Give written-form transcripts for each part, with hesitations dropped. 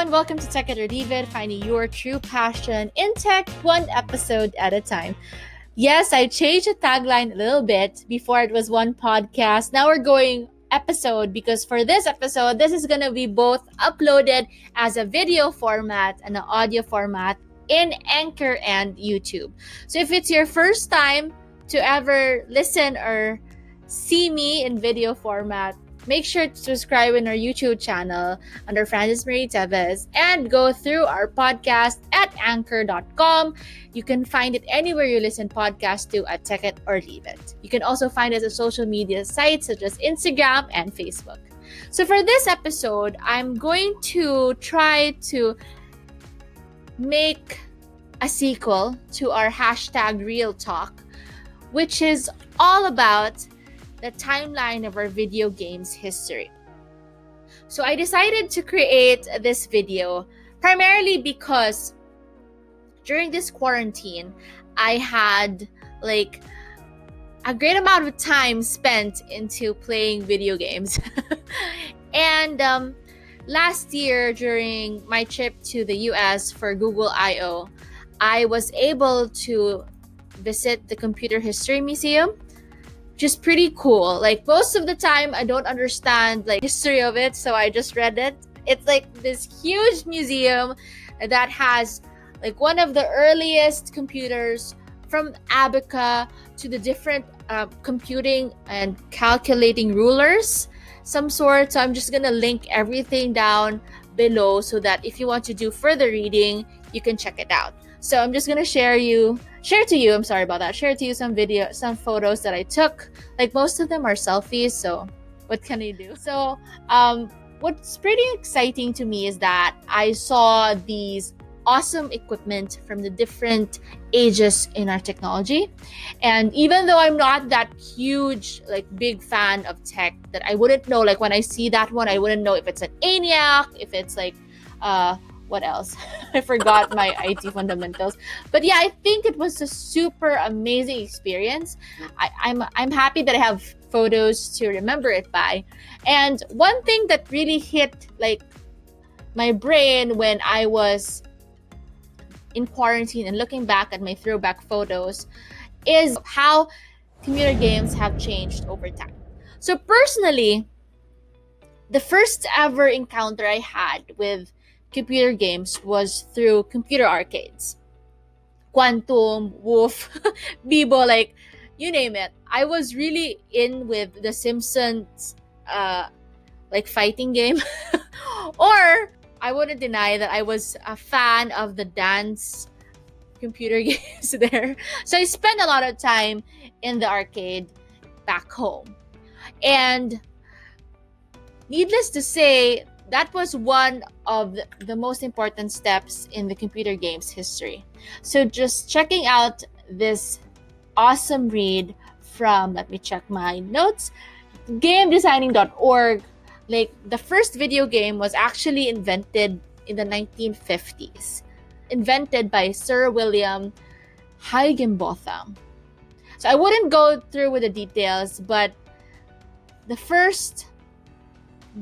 and welcome to Tech It or Leave It, finding your true passion in tech one episode at a time. Yes, I changed the tagline a little bit. Before it was one podcast. Now we're going episode because for this episode, this is going to be both uploaded as a video format and an audio format in Anchor and YouTube. So if it's your first time to ever listen or see me in video format, make sure to subscribe in our YouTube channel under Francis Marie Teves and go through our podcast at anchor.com. You can find it anywhere you listen podcasts to at Tech It or Leave It. You can also find us on social media sites such as Instagram and Facebook. So for this episode, I'm going to try to make a sequel to our hashtag Real Talk, which is all about the timeline of our video games history. So I decided to create this video primarily because during this quarantine, I had a great amount of time spent into playing video games. And last year during my trip to the US for Google I/O, I was able to visit the Computer History Museum, which is pretty cool. Most of the time I don't understand history of it, so I just read it. It's this huge museum that has one of the earliest computers from Abaca to the different computing and calculating rulers some sort. So I'm just gonna link everything down below so that if you want to do further reading, you can check it out. So I'm just gonna share to you some photos that I took. Most of them are selfies, so what can I do? So what's pretty exciting to me is that I saw these awesome equipment from the different ages in our technology. And even though I'm not that huge big fan of tech, that I wouldn't know, when I see that one, I wouldn't know if it's an ENIAC, if it's what else? I forgot my IT fundamentals. But yeah, I think it was a super amazing experience. I'm happy that I have photos to remember it by. And one thing that really hit my brain when I was in quarantine and looking back at my throwback photos is how computer games have changed over time. So personally, the first ever encounter I had with computer games was through computer arcades. Quantum, Wolf, Bibo, you name it. I was really in with the Simpsons fighting game. Or I wouldn't deny that I was a fan of the dance computer games there. So I spent a lot of time in the arcade back home. And needless to say, that was one of the most important steps in the computer games history. So just checking out this awesome read from, let me check my notes, gamedesigning.org. The first video game was actually invented in the 1950s, invented by Sir William Higginbotham. So I wouldn't go through with the details, but the first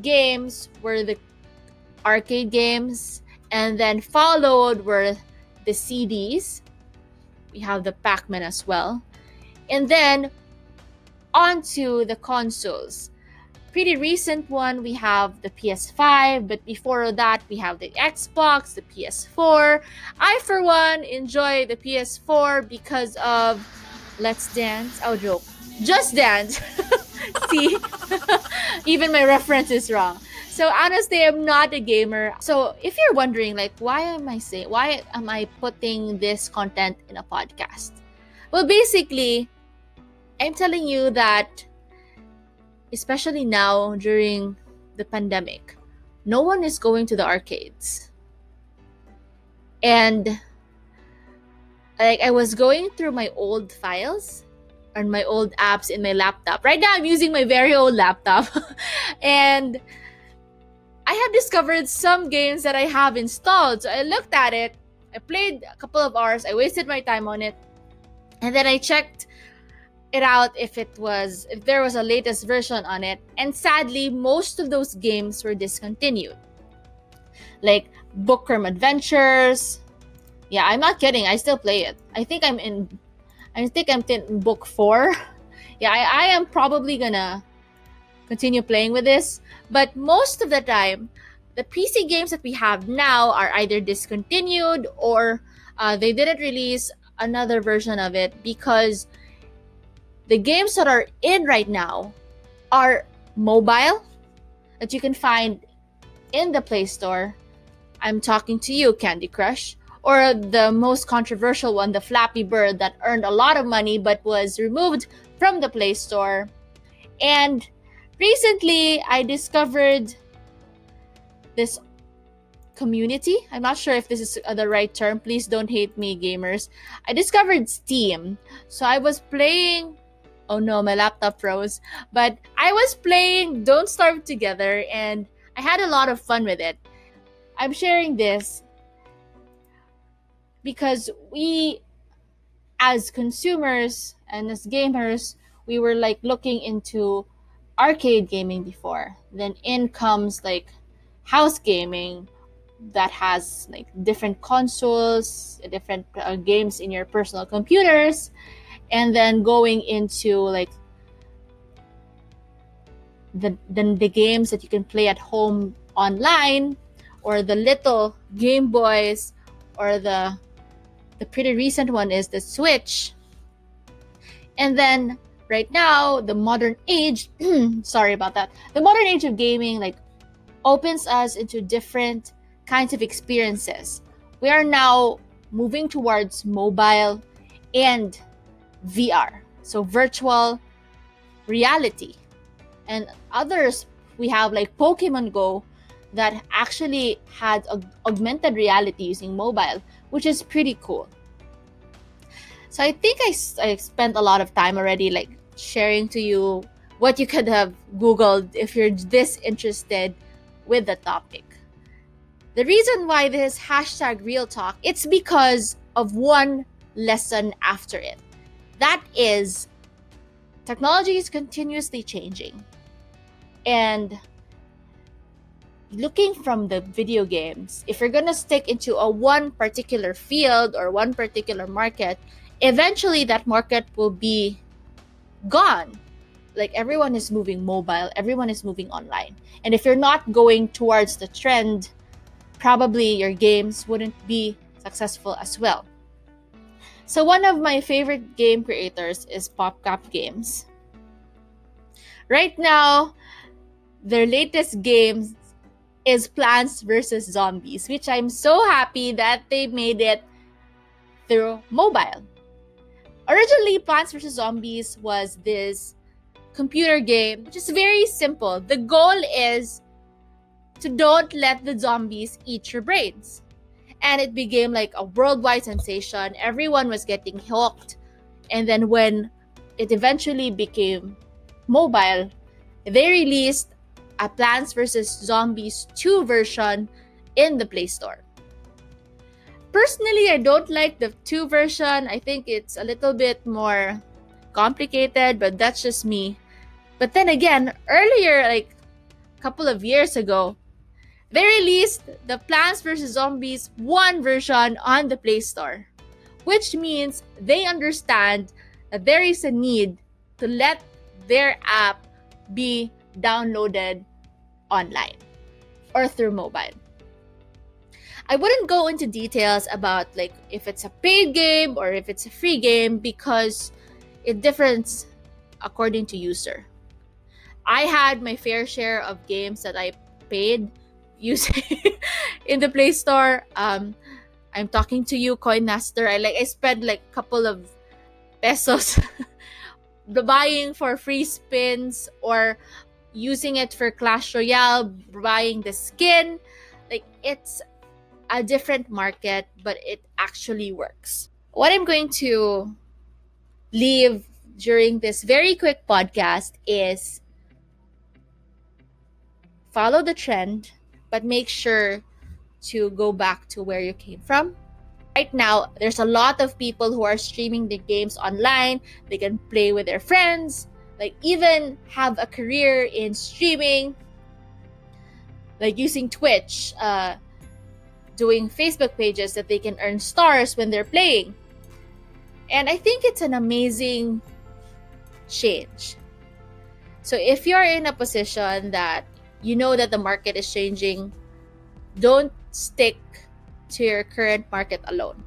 games were the arcade games, and then followed were the CDs. We have the Pac-Man as well. And then onto the consoles. Pretty recent one, we have the PS5, but before that, we have the Xbox, the PS4. I, for one, enjoy the PS4 because of Let's Dance. Oh, joke. Just Dance. See? Even my reference is wrong. So honestly, I'm not a gamer. So if you're wondering, why am I putting this content in a podcast? Well, basically, I'm telling you that, especially now during the pandemic, no one is going to the arcades. And I was going through my old files and my old apps in my laptop. Right now, I'm using my very old laptop. And I have discovered some games that I have installed. So I looked at it, I played a couple of hours, I wasted my time on it, and then I checked it out if there was a latest version on it. And sadly, most of those games were discontinued. like Bookworm Adventures. Yeah, I'm not kidding. I still play it. I think I'm in book 4. Yeah, I am probably gonna continue playing with this. But most of the time, the PC games that we have now are either discontinued or they didn't release another version of it because the games that are in right now are mobile that you can find in the Play Store. I'm talking to you, Candy Crush. Or the most controversial one, the Flappy Bird, that earned a lot of money but was removed from the Play Store. And recently, I discovered this community. I'm not sure if this is the right term. Please don't hate me, gamers. I discovered Steam. So I was playing. Oh no, my laptop froze. But I was playing Don't Starve Together and I had a lot of fun with it. I'm sharing this because we, as consumers and as gamers, we were like looking into arcade gaming before. Then in comes like house gaming that has like different consoles, different games in your personal computers, and then going into like the games that you can play at home online, or the little Game Boys, or the pretty recent one is the Switch. And then right now, the modern age, sorry about that, the modern age of gaming like opens us into different kinds of experiences. We are now moving towards mobile and VR, so virtual reality. And others, we have like Pokemon Go that actually had augmented reality using mobile, which is pretty cool. So I think I spent a lot of time already like sharing to you what you could have Googled if you're this interested with the topic. The reason why this hashtag real talk, it's because of one lesson after it. That is, technology is continuously changing. And looking from the video games, if you're gonna stick into a one particular field or one particular market, eventually that market will be gone. Like everyone is moving mobile, everyone is moving online. And if you're not going towards the trend, probably your games wouldn't be successful as well. So one of my favorite game creators is PopCap Games. Right now, their latest game is Plants vs. Zombies, which I'm so happy that they made it through mobile. Originally, Plants vs. Zombies was this computer game, which is very simple. The goal is to don't let the zombies eat your brains. And it became like a worldwide sensation. Everyone was getting hooked. And then when it eventually became mobile, they released a Plants vs. Zombies 2 version in the Play Store. Personally, I don't like the 2 version. I think it's a little bit more complicated, but that's just me. But then again, earlier, like a couple of years ago, they released the Plants vs. Zombies 1 version on the Play Store, which means they understand that there is a need to let their app be downloaded online or through mobile. I wouldn't go into details about like if it's a paid game or if it's a free game because it differs according to user. I had my fair share of games that I paid using in the Play Store. I'm talking to you, Coin Master. I spent like a couple of pesos buying for free spins or using it for Clash Royale, buying the skin. Like it's a different market, but it actually works. What I'm going to leave during this very quick podcast is follow the trend, but make sure to go back to where you came from. Right now, there's a lot of people who are streaming the games online. They can play with their friends, like even have a career in streaming, like using Twitch. doing Facebook pages that they can earn stars when they're playing. And I think it's an amazing change. So if you're in a position that you know that the market is changing, don't stick to your current market alone.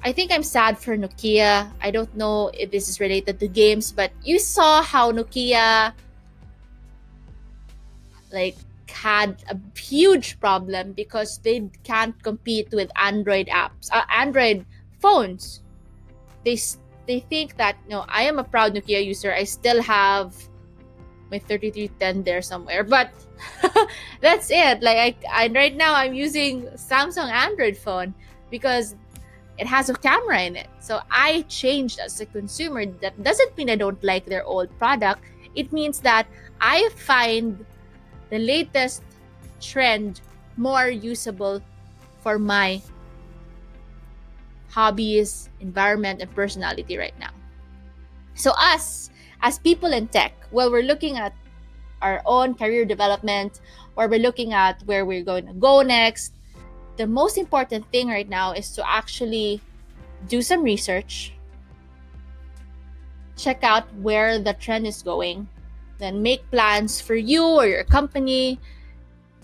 I think I'm sad for Nokia. I don't know if this is related to games, but you saw how Nokia had a huge problem because they can't compete with Android apps, Android phones. They think that, I am a proud Nokia user. I still have my 3310 there somewhere, but that's it. Right now I'm using Samsung Android phone because it has a camera in it. So I changed as a consumer. That doesn't mean I don't like their old product. It means that I find the latest trend more usable for my hobbies, environment, and personality right now. So us, as people in tech, while we're looking at our own career development, or we're looking at where we're going to go next, the most important thing right now is to actually do some research, check out where the trend is going, then make plans for you or your company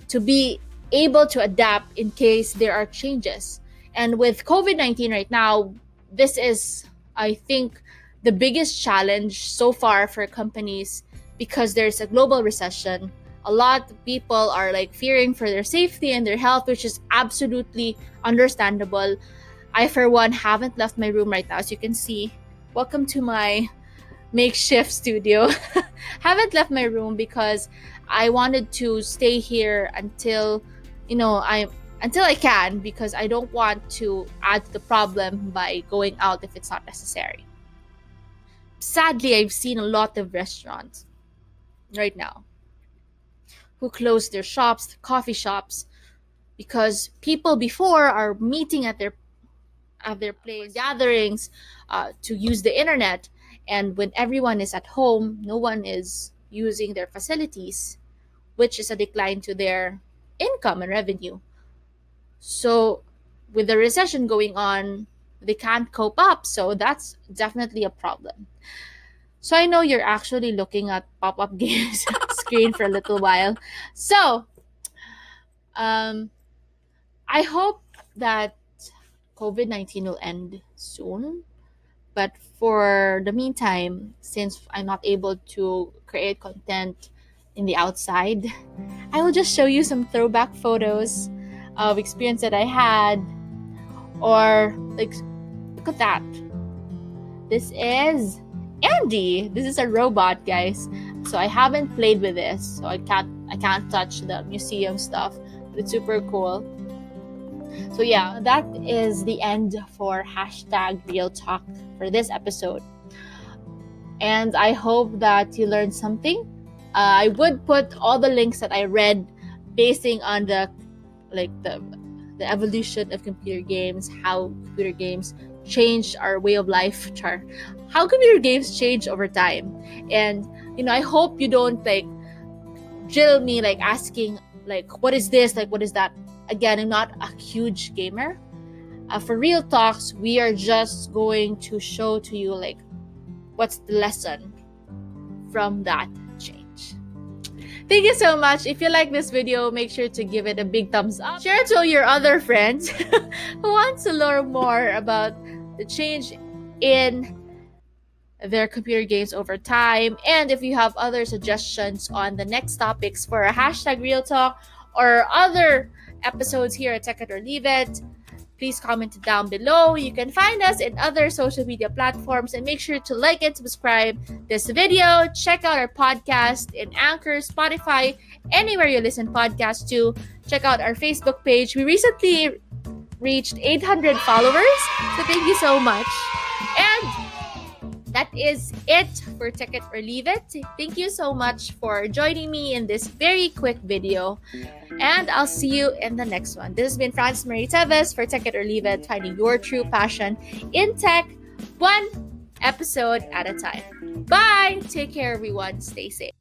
to be able to adapt in case there are changes. And with COVID-19 right now, this is, I think, the biggest challenge so far for companies because there's a global recession. A lot of people are fearing for their safety and their health, which is absolutely understandable. I, for one, haven't left my room right now. As you can see, welcome to my makeshift studio. Haven't left my room because I wanted to stay here until I can, because I don't want to add to the problem by going out if it's not necessary. Sadly, I've seen a lot of restaurants right now who close their shops, coffee shops, because people before are meeting at their place gatherings to use the internet, and when everyone is at home, no one is using their facilities, which is a decline to their income and revenue. So with the recession going on, they can't cope up, so that's definitely a problem. So I know you're actually looking at pop-up games screen for a little while. So I hope that COVID-19 will end soon. But for the meantime, since I'm not able to create content in the outside, I will just show you some throwback photos of experience that I had. Or look at that. This is Andy. This is a robot, guys. So I haven't played with this, so I can't touch the museum stuff. But it's super cool. So yeah, that is the end for #Real Talk for this episode. And I hope that you learned something. I would put all the links that I read basing on the evolution of computer games, how computer games changed our way of life, how computer games change over time. And I hope you don't drill me asking what is this, what is that. Again, I'm not a huge gamer. For Real Talks, we are just going to show to you what's the lesson from that change. Thank you so much. If you like this video, make sure to give it a big thumbs up. Share it to your other friends who want to learn more about the change in their computer games over time. And if you have other suggestions on the next topics for a #Real Talk or other episodes here at Take It or Leave It, please comment it down below. You can find us in other social media platforms, and make sure to like and subscribe this video. Check out our podcast in Anchor, Spotify, anywhere you listen podcasts to. Check out our Facebook page. We recently reached 800 followers, so thank you so much. And that is it for Take It or Leave It. Thank you so much for joining me in this very quick video, and I'll see you in the next one. This has been Frances Marie Teves for Take It or Leave It, finding your true passion in tech, one episode at a time. Bye! Take care, everyone. Stay safe.